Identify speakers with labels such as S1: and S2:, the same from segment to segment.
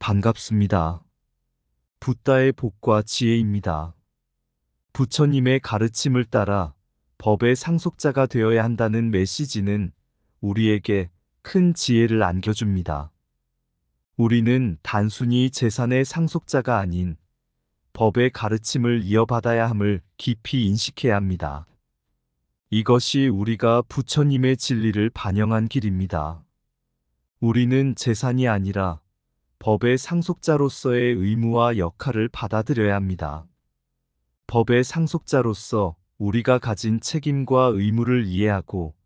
S1: 반갑습니다. 붓다의 복과 지혜입니다. 부처님의 가르침을 따라 법의 상속자가 되어야 한다는 메시지는 우리에게 큰 지혜를 안겨줍니다. 우리는 단순히 재산의 상속자가 아닌 법의 가르침을 이어받아야 함을 깊이 인식해야 합니다. 이것이 우리가 부처님의 진리를 반영한 길입니다. 우리는 재산이 아니라 법의 상속자로서의 의무와 역할을 받아들여야 합니다. 법의 상속자로서 우리가 가진 책임과 의무를 이해하고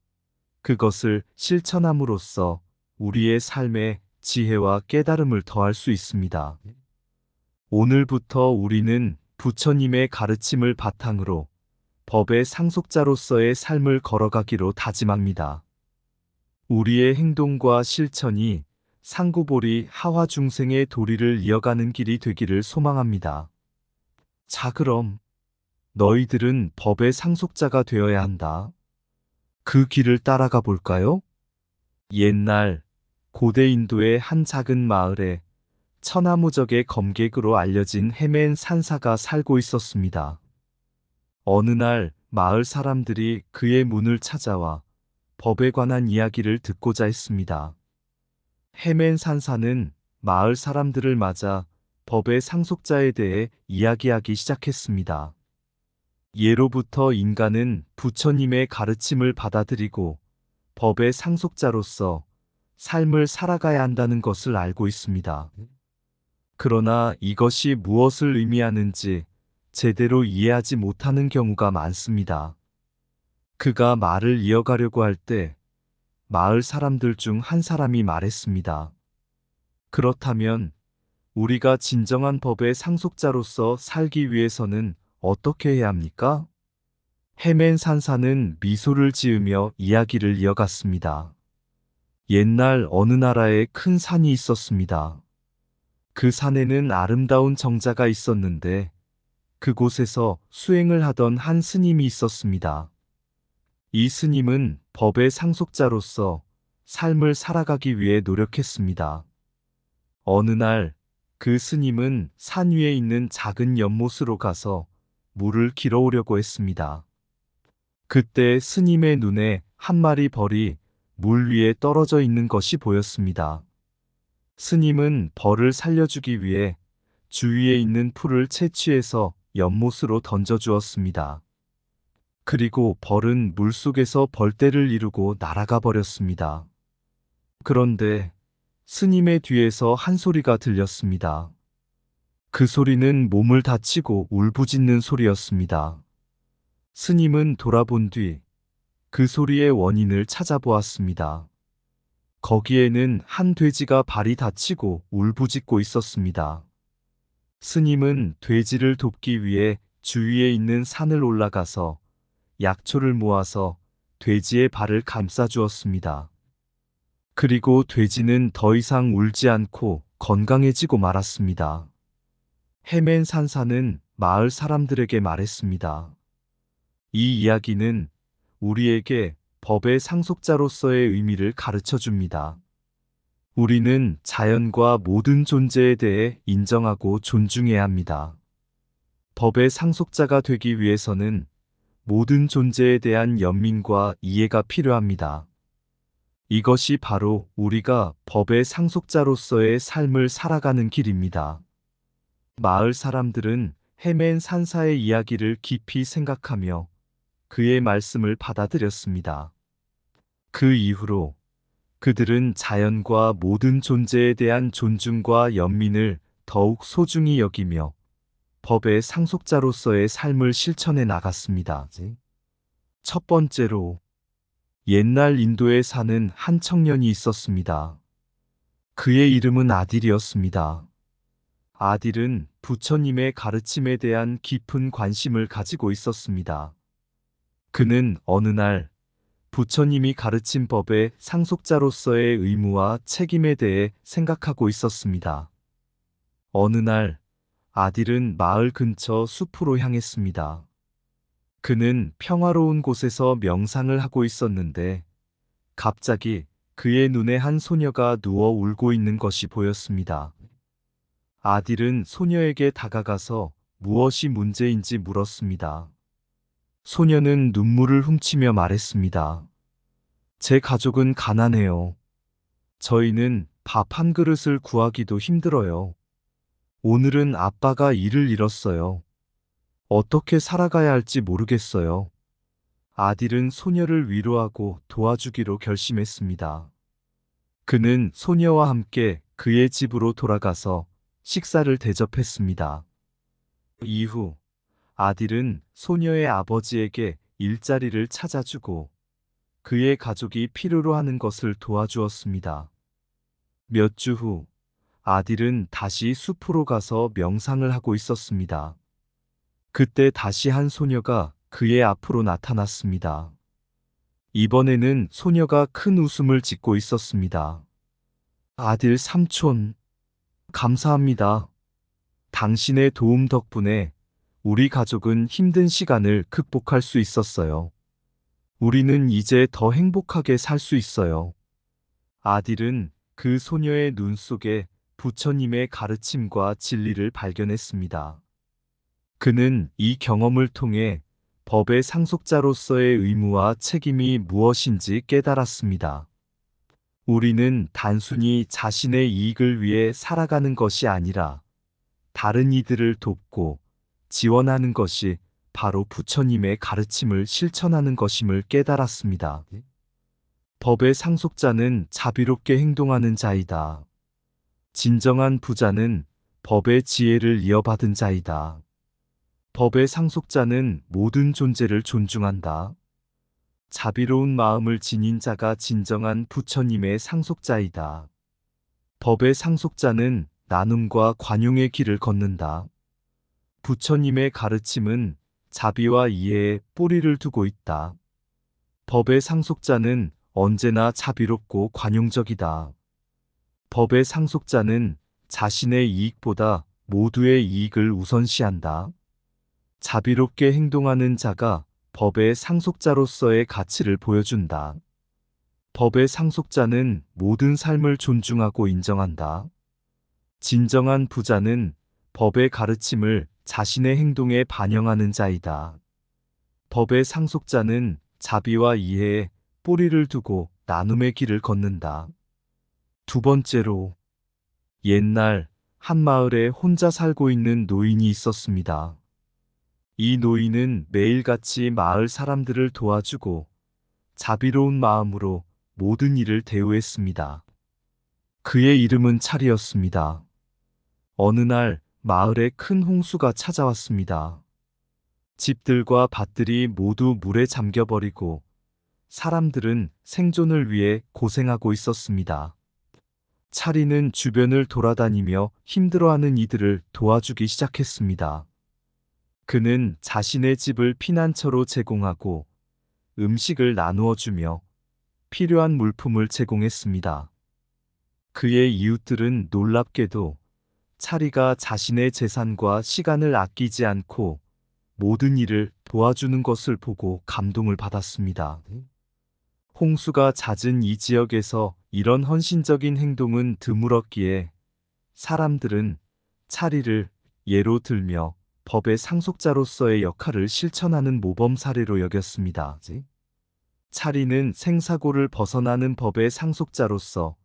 S1: 그것을 실천함으로써 우리의 삶에 지혜와 깨달음을 더할 수 있습니다. 오늘부터 우리는 부처님의 가르침을 바탕으로 법의 상속자로서의 삶을 걸어가기로 다짐합니다. 우리의 행동과 실천이 상구보리 하화 중생의 도리를 이어가는 길이 되기를 소망합니다. 자, 그럼 너희들은 법의 상속자가 되어야 한다. 그 길을 따라가 볼까요? 옛날 고대 인도의 한 작은 마을에 천하무적의 검객으로 알려진 헤맨 산사가 살고 있었습니다. 어느 날 마을 사람들이 그의 문을 찾아와 법에 관한 이야기를 듣고자 했습니다. 헤맨 산사는 마을 사람들을 맞아 법의 상속자에 대해 이야기하기 시작했습니다. 예로부터 인간은 부처님의 가르침을 받아들이고 법의 상속자로서 삶을 살아가야 한다는 것을 알고 있습니다. 그러나 이것이 무엇을 의미하는지 제대로 이해하지 못하는 경우가 많습니다. 그가 말을 이어가려고 할 때 마을 사람들 중 한 사람이 말했습니다. 그렇다면 우리가 진정한 법의 상속자로서 살기 위해서는 어떻게 해야 합니까? 헤맨 산사는 미소를 지으며 이야기를 이어갔습니다. 옛날 어느 나라에 큰 산이 있었습니다. 그 산에는 아름다운 정자가 있었는데 그곳에서 수행을 하던 한 스님이 있었습니다. 이 스님은 법의 상속자로서 삶을 살아가기 위해 노력했습니다. 어느 날 그 스님은 산 위에 있는 작은 연못으로 가서 물을 길어오려고 했습니다. 그때 스님의 눈에 한 마리 벌이 물 위에 떨어져 있는 것이 보였습니다. 스님은 벌을 살려주기 위해 주위에 있는 풀을 채취해서 연못으로 던져주었습니다. 그리고 벌은 물속에서 벌떼를 이루고 날아가 버렸습니다. 그런데 스님의 뒤에서 한 소리가 들렸습니다. 그 소리는 몸을 다치고 울부짖는 소리였습니다. 스님은 돌아본 뒤 그 소리의 원인을 찾아보았습니다. 거기에는 한 돼지가 발이 다치고 울부짖고 있었습니다. 스님은 돼지를 돕기 위해 주위에 있는 산을 올라가서 약초를 모아서 돼지의 발을 감싸주었습니다. 그리고 돼지는 더 이상 울지 않고 건강해지고 말았습니다. 헤맨 산사는 마을 사람들에게 말했습니다. 이 이야기는 우리에게 법의 상속자로서의 의미를 가르쳐 줍니다. 우리는 자연과 모든 존재에 대해 인정하고 존중해야 합니다. 법의 상속자가 되기 위해서는 모든 존재에 대한 연민과 이해가 필요합니다. 이것이 바로 우리가 법의 상속자로서의 삶을 살아가는 길입니다. 마을 사람들은 헤맨 산사의 이야기를 깊이 생각하며 그의 말씀을 받아들였습니다. 그 이후로 그들은 자연과 모든 존재에 대한 존중과 연민을 더욱 소중히 여기며 법의 상속자로서의 삶을 실천해 나갔습니다. 첫 번째로, 옛날 인도에 사는 한 청년이 있었습니다. 그의 이름은 아딜이었습니다. 아딜은 부처님의 가르침에 대한 깊은 관심을 가지고 있었습니다. 그는 어느 날 부처님이 가르친 법의 상속자로서의 의무와 책임에 대해 생각하고 있었습니다. 어느 날 아딜은 마을 근처 숲으로 향했습니다. 그는 평화로운 곳에서 명상을 하고 있었는데 갑자기 그의 눈에 한 소녀가 누워 울고 있는 것이 보였습니다. 아딜은 소녀에게 다가가서 무엇이 문제인지 물었습니다. 소녀는 눈물을 훔치며 말했습니다. 제 가족은 가난해요. 저희는 밥 한 그릇을 구하기도 힘들어요. 오늘은 아빠가 일을 잃었어요. 어떻게 살아가야 할지 모르겠어요. 아딜은 소녀를 위로하고 도와주기로 결심했습니다. 그는 소녀와 함께 그의 집으로 돌아가서 식사를 대접했습니다. 이후 아딜은 소녀의 아버지에게 일자리를 찾아주고 그의 가족이 필요로 하는 것을 도와주었습니다. 몇 주 후 아딜은 다시 숲으로 가서 명상을 하고 있었습니다. 그때 다시 한 소녀가 그의 앞으로 나타났습니다. 이번에는 소녀가 큰 웃음을 짓고 있었습니다. 아딜 삼촌, 감사합니다. 당신의 도움 덕분에 우리 가족은 힘든 시간을 극복할 수 있었어요. 우리는 이제 더 행복하게 살 수 있어요. 아딜은 그 소녀의 눈 속에 부처님의 가르침과 진리를 발견했습니다. 그는 이 경험을 통해 법의 상속자로서의 의무와 책임이 무엇인지 깨달았습니다. 우리는 단순히 자신의 이익을 위해 살아가는 것이 아니라 다른 이들을 돕고 지원하는 것이 바로 부처님의 가르침을 실천하는 것임을 깨달았습니다. 법의 상속자는 자비롭게 행동하는 자이다. 진정한 부자는 법의 지혜를 이어받은 자이다. 법의 상속자는 모든 존재를 존중한다. 자비로운 마음을 지닌 자가 진정한 부처님의 상속자이다. 법의 상속자는 나눔과 관용의 길을 걷는다. 부처님의 가르침은 자비와 이해에 뿌리를 두고 있다. 법의 상속자는 언제나 자비롭고 관용적이다. 법의 상속자는 자신의 이익보다 모두의 이익을 우선시한다. 자비롭게 행동하는 자가 법의 상속자로서의 가치를 보여준다. 법의 상속자는 모든 삶을 존중하고 인정한다. 진정한 부자는 법의 가르침을 자신의 행동에 반영하는 자이다. 법의 상속자는 자비와 이해에 뿌리를 두고 나눔의 길을 걷는다. 두 번째로, 옛날 한 마을에 혼자 살고 있는 노인이 있었습니다. 이 노인은 매일같이 마을 사람들을 도와주고 자비로운 마음으로 모든 일을 대우했습니다. 그의 이름은 찰이었습니다. 어느 날 마을에 큰 홍수가 찾아왔습니다. 집들과 밭들이 모두 물에 잠겨버리고 사람들은 생존을 위해 고생하고 있었습니다. 찰이는 주변을 돌아다니며 힘들어하는 이들을 도와주기 시작했습니다. 그는 자신의 집을 피난처로 제공하고 음식을 나누어 주며 필요한 물품을 제공했습니다. 그의 이웃들은 놀랍게도 찰이가 자신의 재산과 시간을 아끼지 않고 모든 일을 도와주는 것을 보고 감동을 받았습니다. 홍수가 잦은 이 지역에서 이런 헌신적인 행동은 드물었기에 사람들은 찰이를 예로 들며 법의 상속자로서의 역할을 실천하는 모범 사례로 여겼습니다. 찰이는 생사고를 벗어나는 법의 상속자로서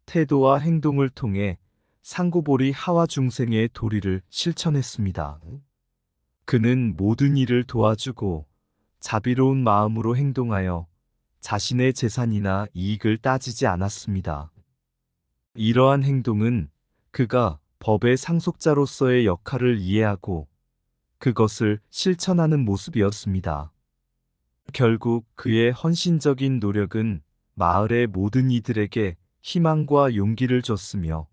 S1: 태도와 행동을 통해 상고보리 하와 중생의 도리를 실천했습니다. 그는 모든 일을 도와주고 자비로운 마음으로 행동하여 자신의 재산이나 이익을 따지지 않았습니다. 이러한 행동은 그가 법의 상속자로서의 역할을 이해하고 그것을 실천하는 모습이었습니다. 결국 그의 헌신적인 노력은 마을의 모든 이들에게 희망과 용기를 줬으며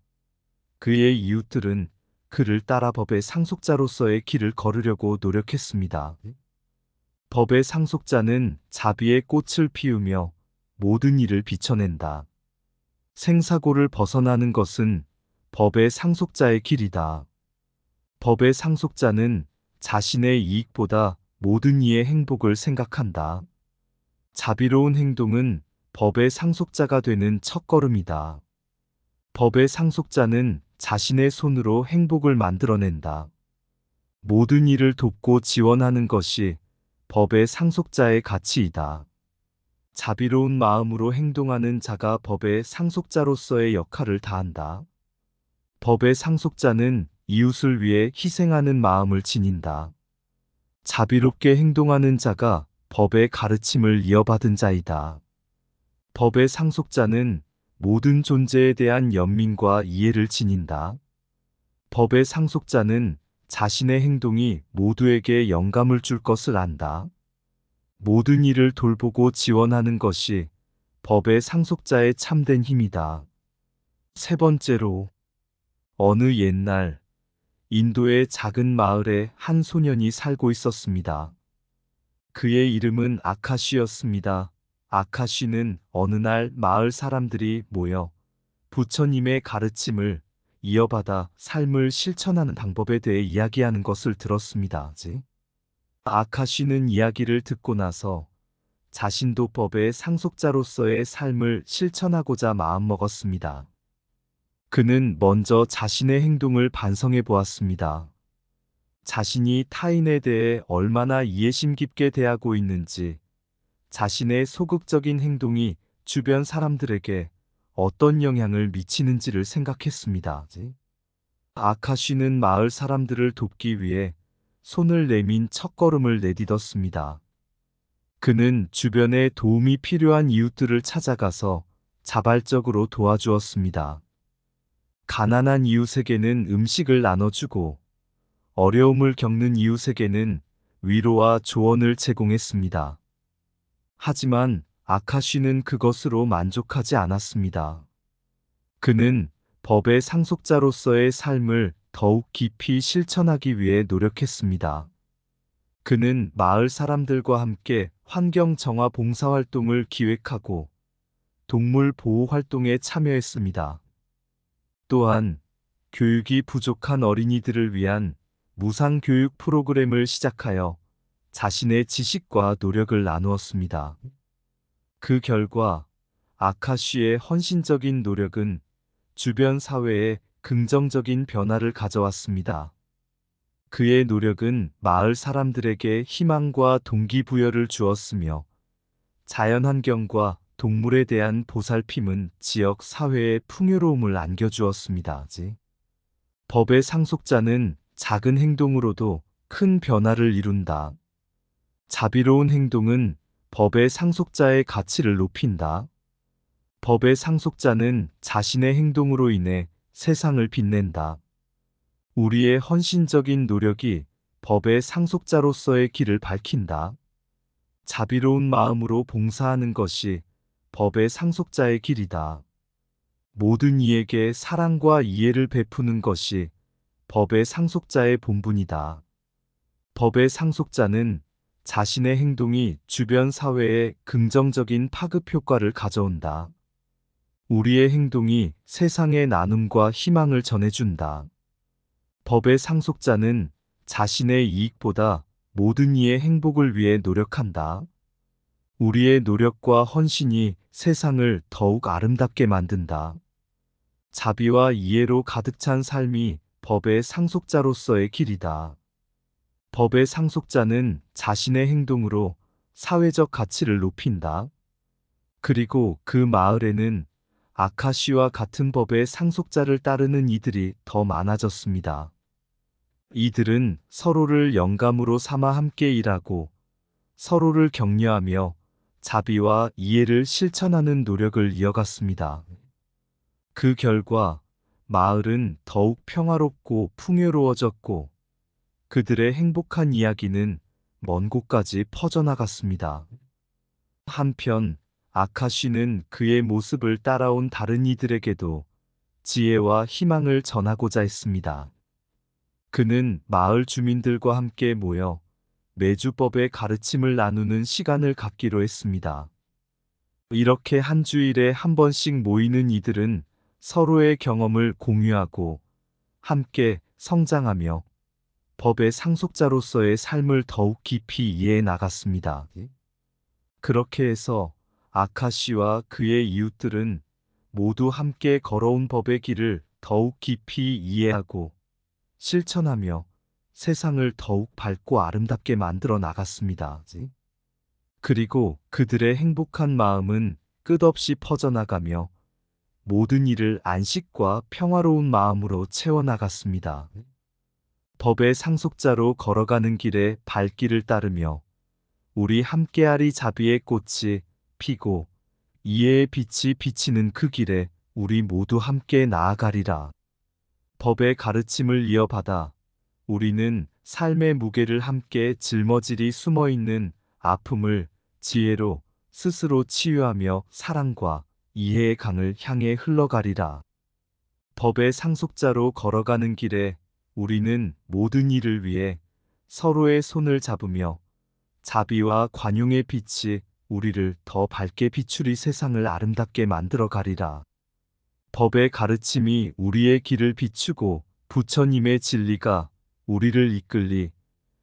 S1: 그의 이웃들은 그를 따라 법의 상속자로서의 길을 걸으려고 노력했습니다. 법의 상속자는 자비의 꽃을 피우며 모든 일을 비춰낸다. 생사고를 벗어나는 것은 법의 상속자의 길이다. 법의 상속자는 자신의 이익보다 모든 이의 행복을 생각한다. 자비로운 행동은 법의 상속자가 되는 첫걸음이다. 법의 상속자는 자신의 손으로 행복을 만들어낸다. 모든 일을 돕고 지원하는 것이 법의 상속자의 가치이다. 자비로운 마음으로 행동하는 자가 법의 상속자로서의 역할을 다한다. 법의 상속자는 이웃을 위해 희생하는 마음을 지닌다. 자비롭게 행동하는 자가 법의 가르침을 이어받은 자이다. 법의 상속자는 모든 존재에 대한 연민과 이해를 지닌다. 법의 상속자는 자신의 행동이 모두에게 영감을 줄 것을 안다. 모든 일을 돌보고 지원하는 것이 법의 상속자의 참된 힘이다. 세 번째로, 어느 옛날 인도의 작은 마을에 한 소년이 살고 있었습니다. 그의 이름은 아카시였습니다. 아카시는 어느 날 마을 사람들이 모여 부처님의 가르침을 이어받아 삶을 실천하는 방법에 대해 이야기하는 것을 들었습니다. 아카시는 이야기를 듣고 나서 자신도 법의 상속자로서의 삶을 실천하고자 마음먹었습니다. 그는 먼저 자신의 행동을 반성해 보았습니다. 자신이 타인에 대해 얼마나 이해심 깊게 대하고 있는지, 자신의 소극적인 행동이 주변 사람들에게 어떤 영향을 미치는지를 생각했습니다. 아카시는 마을 사람들을 돕기 위해 손을 내민 첫걸음을 내딛었습니다. 그는 주변에 도움이 필요한 이웃들을 찾아가서 자발적으로 도와주었습니다. 가난한 이웃에게는 음식을 나눠주고 어려움을 겪는 이웃에게는 위로와 조언을 제공했습니다. 하지만 아카시는 그것으로 만족하지 않았습니다. 그는 법의 상속자로서의 삶을 더욱 깊이 실천하기 위해 노력했습니다. 그는 마을 사람들과 함께 환경 정화 봉사활동을 기획하고 동물 보호 활동에 참여했습니다. 또한 교육이 부족한 어린이들을 위한 무상교육 프로그램을 시작하여 자신의 지식과 노력을 나누었습니다. 그 결과 아카시의 헌신적인 노력은 주변 사회에 긍정적인 변화를 가져왔습니다. 그의 노력은 마을 사람들에게 희망과 동기부여를 주었으며 자연환경과 동물에 대한 보살핌은 지역 사회에 풍요로움을 안겨주었습니다. 법의 상속자는 작은 행동으로도 큰 변화를 이룬다. 자비로운 행동은 법의 상속자의 가치를 높인다. 법의 상속자는 자신의 행동으로 인해 세상을 빛낸다. 우리의 헌신적인 노력이 법의 상속자로서의 길을 밝힌다. 자비로운 마음으로 봉사하는 것이 법의 상속자의 길이다. 모든 이에게 사랑과 이해를 베푸는 것이 법의 상속자의 본분이다. 법의 상속자는 자신의 행동이 주변 사회에 긍정적인 파급 효과를 가져온다. 우리의 행동이 세상에 나눔과 희망을 전해준다. 법의 상속자는 자신의 이익보다 모든 이의 행복을 위해 노력한다. 우리의 노력과 헌신이 세상을 더욱 아름답게 만든다. 자비와 이해로 가득 찬 삶이 법의 상속자로서의 길이다. 법의 상속자는 자신의 행동으로 사회적 가치를 높인다. 그리고 그 마을에는 아카시와 같은 법의 상속자를 따르는 이들이 더 많아졌습니다. 이들은 서로를 영감으로 삼아 함께 일하고 서로를 격려하며 자비와 이해를 실천하는 노력을 이어갔습니다. 그 결과 마을은 더욱 평화롭고 풍요로워졌고 그들의 행복한 이야기는 먼 곳까지 퍼져나갔습니다. 한편 아카시는 그의 모습을 따라온 다른 이들에게도 지혜와 희망을 전하고자 했습니다. 그는 마을 주민들과 함께 모여 매주 법의 가르침을 나누는 시간을 갖기로 했습니다. 이렇게 한 주일에 한 번씩 모이는 이들은 서로의 경험을 공유하고 함께 성장하며 법의 상속자로서의 삶을 더욱 깊이 이해해 나갔습니다. 그렇게 해서 아카시와 그의 이웃들은 모두 함께 걸어온 법의 길을 더욱 깊이 이해하고 실천하며 세상을 더욱 밝고 아름답게 만들어 나갔습니다. 그리고 그들의 행복한 마음은 끝없이 퍼져나가며 모든 일을 안식과 평화로운 마음으로 채워나갔습니다. 법의 상속자로 걸어가는 길에 발길을 따르며 우리 함께하리. 자비의 꽃이 피고 이해의 빛이 비치는 그 길에 우리 모두 함께 나아가리라. 법의 가르침을 이어받아 우리는 삶의 무게를 함께 짊어지리. 숨어있는 아픔을 지혜로 스스로 치유하며 사랑과 이해의 강을 향해 흘러가리라. 법의 상속자로 걸어가는 길에 우리는 모든 일을 위해 서로의 손을 잡으며 자비와 관용의 빛이 우리를 더 밝게 비추리. 세상을 아름답게 만들어 가리라. 법의 가르침이 우리의 길을 비추고 부처님의 진리가 우리를 이끌리.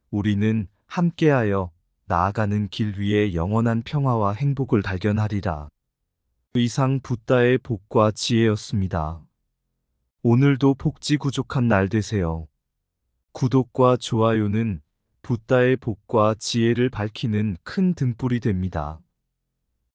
S1: 우리는 함께하여 나아가는 길 위에 영원한 평화와 행복을 발견하리라. 이상 붓다의 복과 지혜였습니다. 오늘도 복지구족한 날 되세요. 구독과 좋아요는 붓다의 복과 지혜를 밝히는 큰 등불이 됩니다.